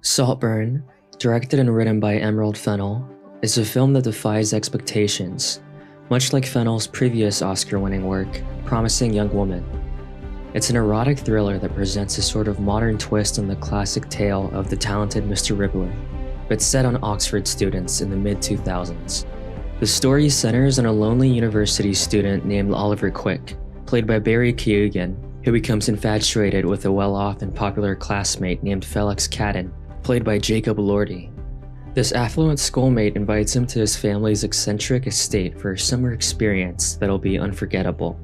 Saltburn, directed and written by Emerald Fennell, is a film that defies expectations, much like Fennell's previous Oscar-winning work, Promising Young Woman. It's an erotic thriller that presents a sort of modern twist on the classic tale of the talented Mr. Ripley, but set on Oxford students in the mid-2000s. The story centers on a lonely university student named Oliver Quick, played by Barry Keoghan, who becomes infatuated with a well-off and popular classmate named Felix Cadden, played by Jacob Elordi. This affluent schoolmate invites him to his family's eccentric estate for a summer experience that'll be unforgettable.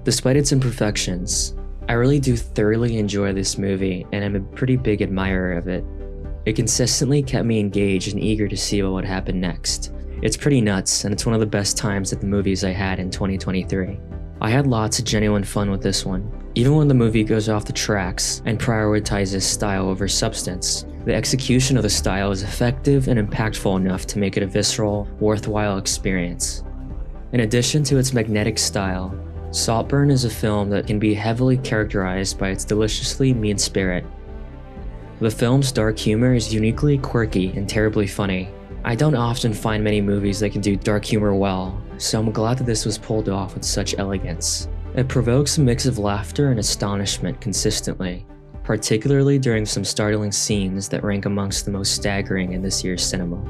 Despite its imperfections, I really do thoroughly enjoy this movie, and I'm a pretty big admirer of it. It consistently kept me engaged and eager to see what would happen next. It's pretty nuts, and it's one of the best times at the movies I had in 2023. I had lots of genuine fun with this one. Even when the movie goes off the tracks and prioritizes style over substance, the execution of the style is effective and impactful enough to make it a visceral, worthwhile experience. In addition to its magnetic style, Saltburn is a film that can be heavily characterized by its deliciously mean spirit. The film's dark humor is uniquely quirky and terribly funny. I don't often find many movies that can do dark humor well, so I'm glad that this was pulled off with such elegance. It provokes a mix of laughter and astonishment consistently, particularly during some startling scenes that rank amongst the most staggering in this year's cinema.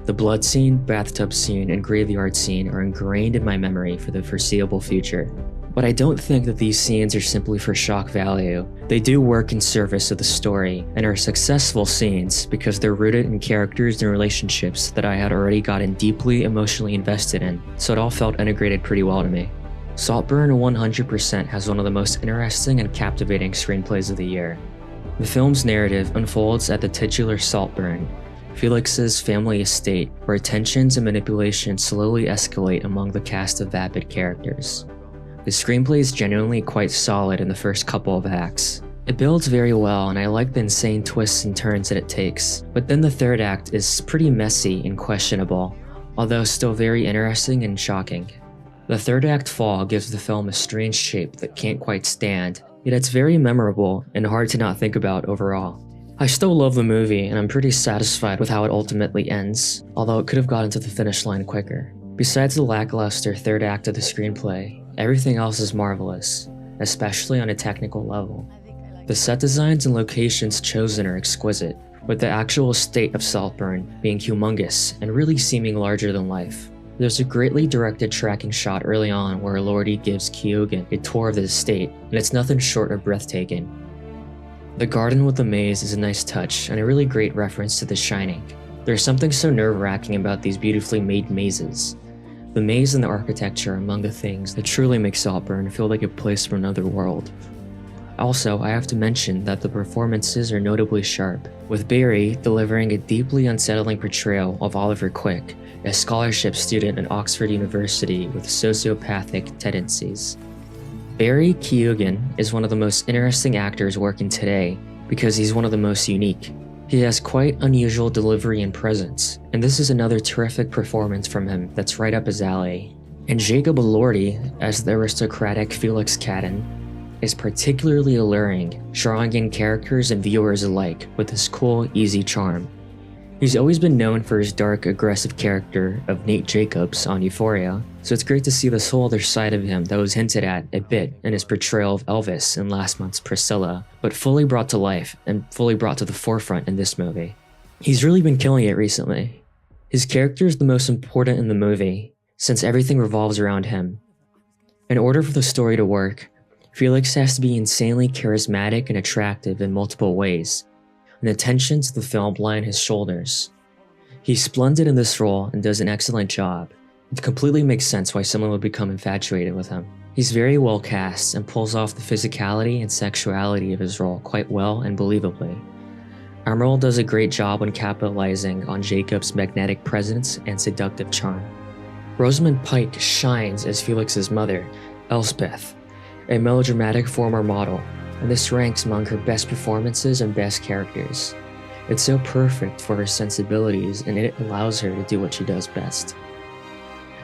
The blood scene, bathtub scene, and graveyard scene are ingrained in my memory for the foreseeable future. But I don't think that these scenes are simply for shock value. They do work in service of the story, and are successful scenes because they're rooted in characters and relationships that I had already gotten deeply emotionally invested in, so it all felt integrated pretty well to me. Saltburn 100% has one of the most interesting and captivating screenplays of the year. The film's narrative unfolds at the titular Saltburn, Felix's family estate, where tensions and manipulation slowly escalate among the cast of vapid characters. The screenplay is genuinely quite solid in the first couple of acts. It builds very well, and I like the insane twists and turns that it takes, but then the third act is pretty messy and questionable, although still very interesting and shocking. The third act fall gives the film a strange shape that can't quite stand, yet it's very memorable and hard to not think about overall. I still love the movie, and I'm pretty satisfied with how it ultimately ends, although it could have gotten to the finish line quicker. Besides the lackluster third act of the screenplay, everything else is marvelous, especially on a technical level. The set designs and locations chosen are exquisite, with the actual estate of Saltburn being humongous and really seeming larger than life. There's a greatly directed tracking shot early on where Elordi gives Keoghan a tour of the estate, and it's nothing short of breathtaking. The garden with the maze is a nice touch and a really great reference to The Shining. There's something so nerve-wracking about these beautifully made mazes. The maze and the architecture are among the things that truly make Saltburn feel like a place from another world. Also, I have to mention that the performances are notably sharp, with Barry delivering a deeply unsettling portrayal of Oliver Quick, a scholarship student at Oxford University with sociopathic tendencies. Barry Keoghan is one of the most interesting actors working today because he's one of the most unique. He has quite unusual delivery and presence, and this is another terrific performance from him that's right up his alley. And Jacob Elordi, as the aristocratic Felix Cadden, is particularly alluring, drawing in characters and viewers alike with his cool, easy charm. He's always been known for his dark, aggressive character of Nate Jacobs on Euphoria, so it's great to see this whole other side of him that was hinted at a bit in his portrayal of Elvis in last month's Priscilla, but fully brought to life and fully brought to the forefront in this movie. He's really been killing it recently. His character is the most important in the movie, since everything revolves around him. In order for the story to work, Felix has to be insanely charismatic and attractive in multiple ways, and the tensions of the film lie on his shoulders. He's splendid in this role and does an excellent job. It completely makes sense why someone would become infatuated with him. He's very well cast and pulls off the physicality and sexuality of his role quite well and believably. Emerald does a great job on capitalizing on Jacob's magnetic presence and seductive charm. Rosamund Pike shines as Felix's mother, Elspeth, a melodramatic former model, and this ranks among her best performances and best characters. It's so perfect for her sensibilities, and it allows her to do what she does best.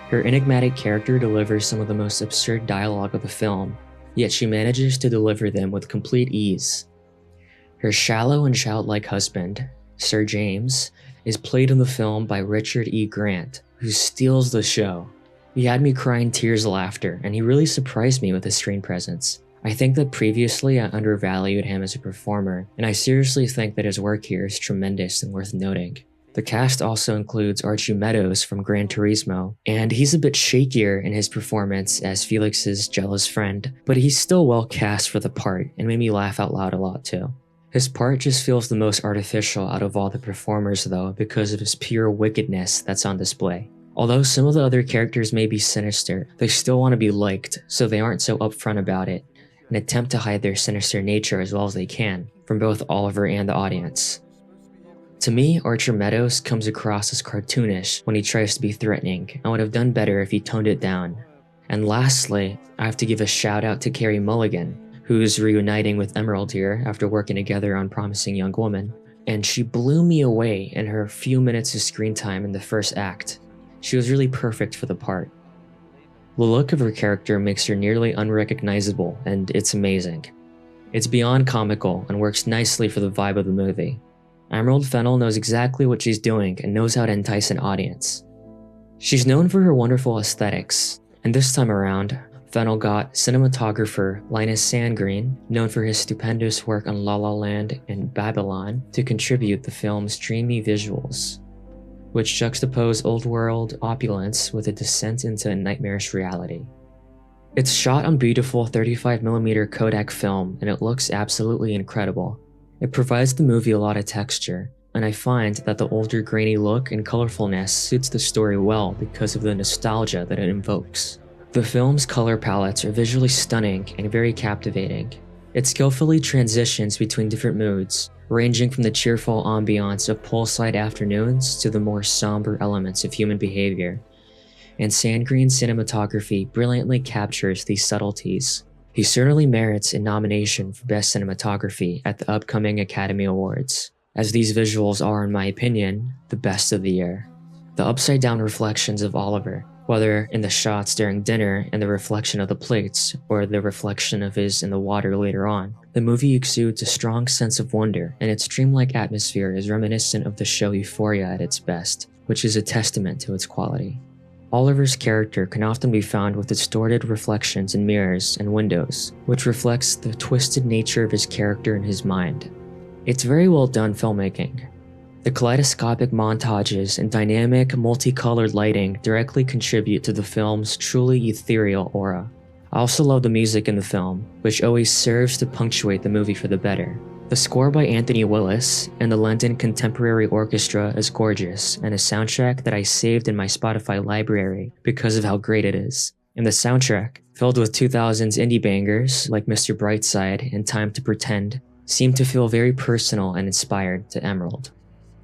Her enigmatic character delivers some of the most absurd dialogue of the film, yet she manages to deliver them with complete ease. Her shallow and childlike husband, Sir James, is played in the film by Richard E. Grant, who steals the show. He had me crying tears of laughter, and he really surprised me with his screen presence. I think that previously I undervalued him as a performer, and I seriously think that his work here is tremendous and worth noting. The cast also includes Archie Meadows from Gran Turismo, and he's a bit shakier in his performance as Felix's jealous friend, but he's still well cast for the part and made me laugh out loud a lot too. His part just feels the most artificial out of all the performers though because of his pure wickedness that's on display. Although some of the other characters may be sinister, they still want to be liked, so they aren't so upfront about it, and attempt to hide their sinister nature as well as they can from both Oliver and the audience. To me, Archer Meadows comes across as cartoonish when he tries to be threatening, and would have done better if he toned it down. And lastly, I have to give a shout out to Carey Mulligan, who's reuniting with Emerald here after working together on Promising Young Woman, and she blew me away in her few minutes of screen time in the first act. She was really perfect for the part. The look of her character makes her nearly unrecognizable, and it's amazing. It's beyond comical and works nicely for the vibe of the movie. Emerald Fennell knows exactly what she's doing and knows how to entice an audience. She's known for her wonderful aesthetics, and this time around, Fennell got cinematographer Linus Sandgreen, known for his stupendous work on La La Land and Babylon, to contribute the film's dreamy visuals, which juxtapose old-world opulence with a descent into a nightmarish reality. It's shot on beautiful 35mm Kodak film, and it looks absolutely incredible. It provides the movie a lot of texture, and I find that the older grainy look and colorfulness suits the story well because of the nostalgia that it invokes. The film's color palettes are visually stunning and very captivating. It skillfully transitions between different moods, ranging from the cheerful ambiance of poolside afternoons to the more somber elements of human behavior. And Sandgreen's cinematography brilliantly captures these subtleties. He certainly merits a nomination for Best Cinematography at the upcoming Academy Awards, as these visuals are, in my opinion, the best of the year. The upside-down reflections of Oliver, whether in the shots during dinner and the reflection of the plates, or the reflection of his in the water later on, the movie exudes a strong sense of wonder, and its dreamlike atmosphere is reminiscent of the show Euphoria at its best, which is a testament to its quality. Oliver's character can often be found with distorted reflections in mirrors and windows, which reflects the twisted nature of his character in his mind. It's very well done filmmaking. The kaleidoscopic montages and dynamic, multicolored lighting directly contribute to the film's truly ethereal aura. I also love the music in the film, which always serves to punctuate the movie for the better. The score by Anthony Willis and the London Contemporary Orchestra is gorgeous, and a soundtrack that I saved in my Spotify library because of how great it is. And the soundtrack, filled with 2000s indie bangers like Mr. Brightside and Time to Pretend, seemed to feel very personal and inspired to Emerald.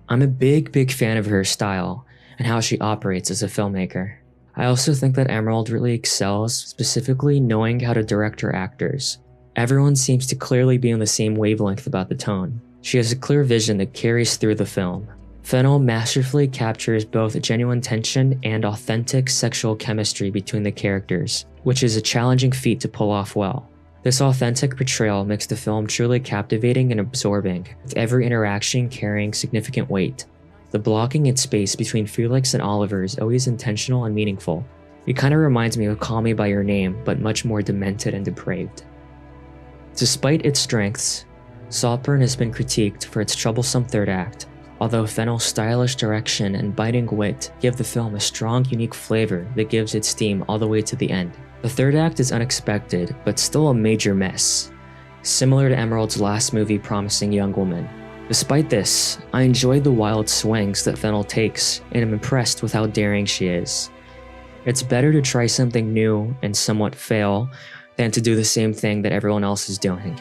I'm a big fan of her style and how she operates as a filmmaker. I also think that Emerald really excels, specifically knowing how to direct her actors. Everyone seems to clearly be on the same wavelength about the tone. She has a clear vision that carries through the film. Fennell masterfully captures both genuine tension and authentic sexual chemistry between the characters, which is a challenging feat to pull off well. This authentic portrayal makes the film truly captivating and absorbing, with every interaction carrying significant weight. The blocking in space between Felix and Oliver is always intentional and meaningful. It kinda reminds me of Call Me By Your Name, but much more demented and depraved. Despite its strengths, Saltburn has been critiqued for its troublesome third act, although Fennell's stylish direction and biting wit give the film a strong, unique flavor that gives its steam all the way to the end. The third act is unexpected, but still a major mess, similar to Emerald's last movie Promising Young Woman. Despite this, I enjoyed the wild swings that Fennell takes, and am impressed with how daring she is. It's better to try something new and somewhat fail than to do the same thing that everyone else is doing.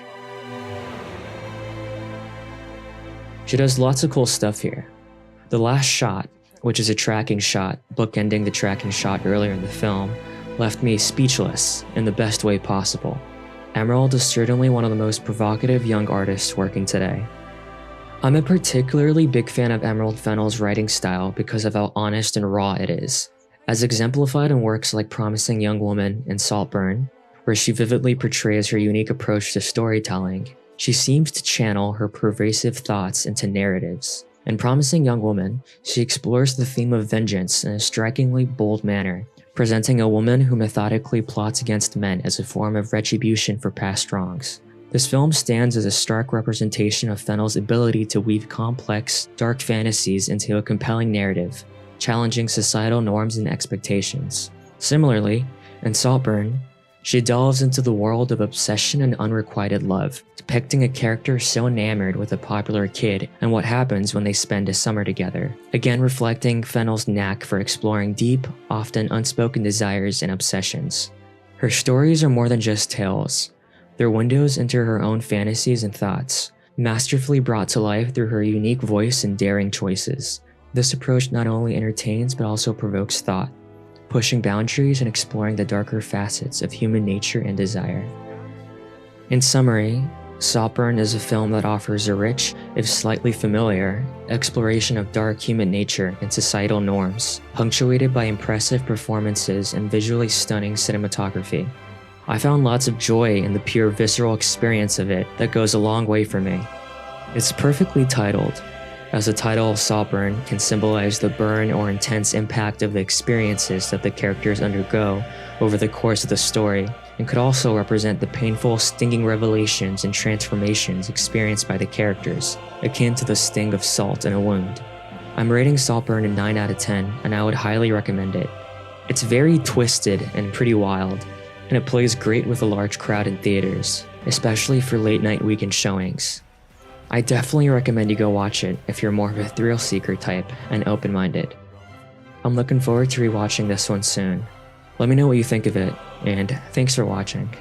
She does lots of cool stuff here. The last shot, which is a tracking shot, bookending the tracking shot earlier in the film, left me speechless in the best way possible. Emerald is certainly one of the most provocative young artists working today. I'm a particularly big fan of Emerald Fennell's writing style because of how honest and raw it is, as exemplified in works like Promising Young Woman and Saltburn, where she vividly portrays her unique approach to storytelling. She seems to channel her pervasive thoughts into narratives. In Promising Young Woman, she explores the theme of vengeance in a strikingly bold manner, presenting a woman who methodically plots against men as a form of retribution for past wrongs. This film stands as a stark representation of Fennell's ability to weave complex, dark fantasies into a compelling narrative, challenging societal norms and expectations. Similarly, in Saltburn, she delves into the world of obsession and unrequited love, depicting a character so enamored with a popular kid and what happens when they spend a summer together, again reflecting Fennell's knack for exploring deep, often unspoken desires and obsessions. Her stories are more than just tales. They're windows into her own fantasies and thoughts, masterfully brought to life through her unique voice and daring choices. This approach not only entertains but also provokes thought, pushing boundaries and exploring the darker facets of human nature and desire. In summary, Saltburn is a film that offers a rich, if slightly familiar, exploration of dark human nature and societal norms, punctuated by impressive performances and visually stunning cinematography. I found lots of joy in the pure visceral experience of it that goes a long way for me. It's perfectly titled, as the title Saltburn can symbolize the burn or intense impact of the experiences that the characters undergo over the course of the story, and could also represent the painful, stinging revelations and transformations experienced by the characters, akin to the sting of salt in a wound. I'm rating Saltburn a 9 out of 10, and I would highly recommend it. It's very twisted and pretty wild, and it plays great with a large crowd in theaters, especially for late-night weekend showings. I definitely recommend you go watch it if you're more of a thrill-seeker type and open-minded. I'm looking forward to rewatching this one soon. Let me know what you think of it, and thanks for watching.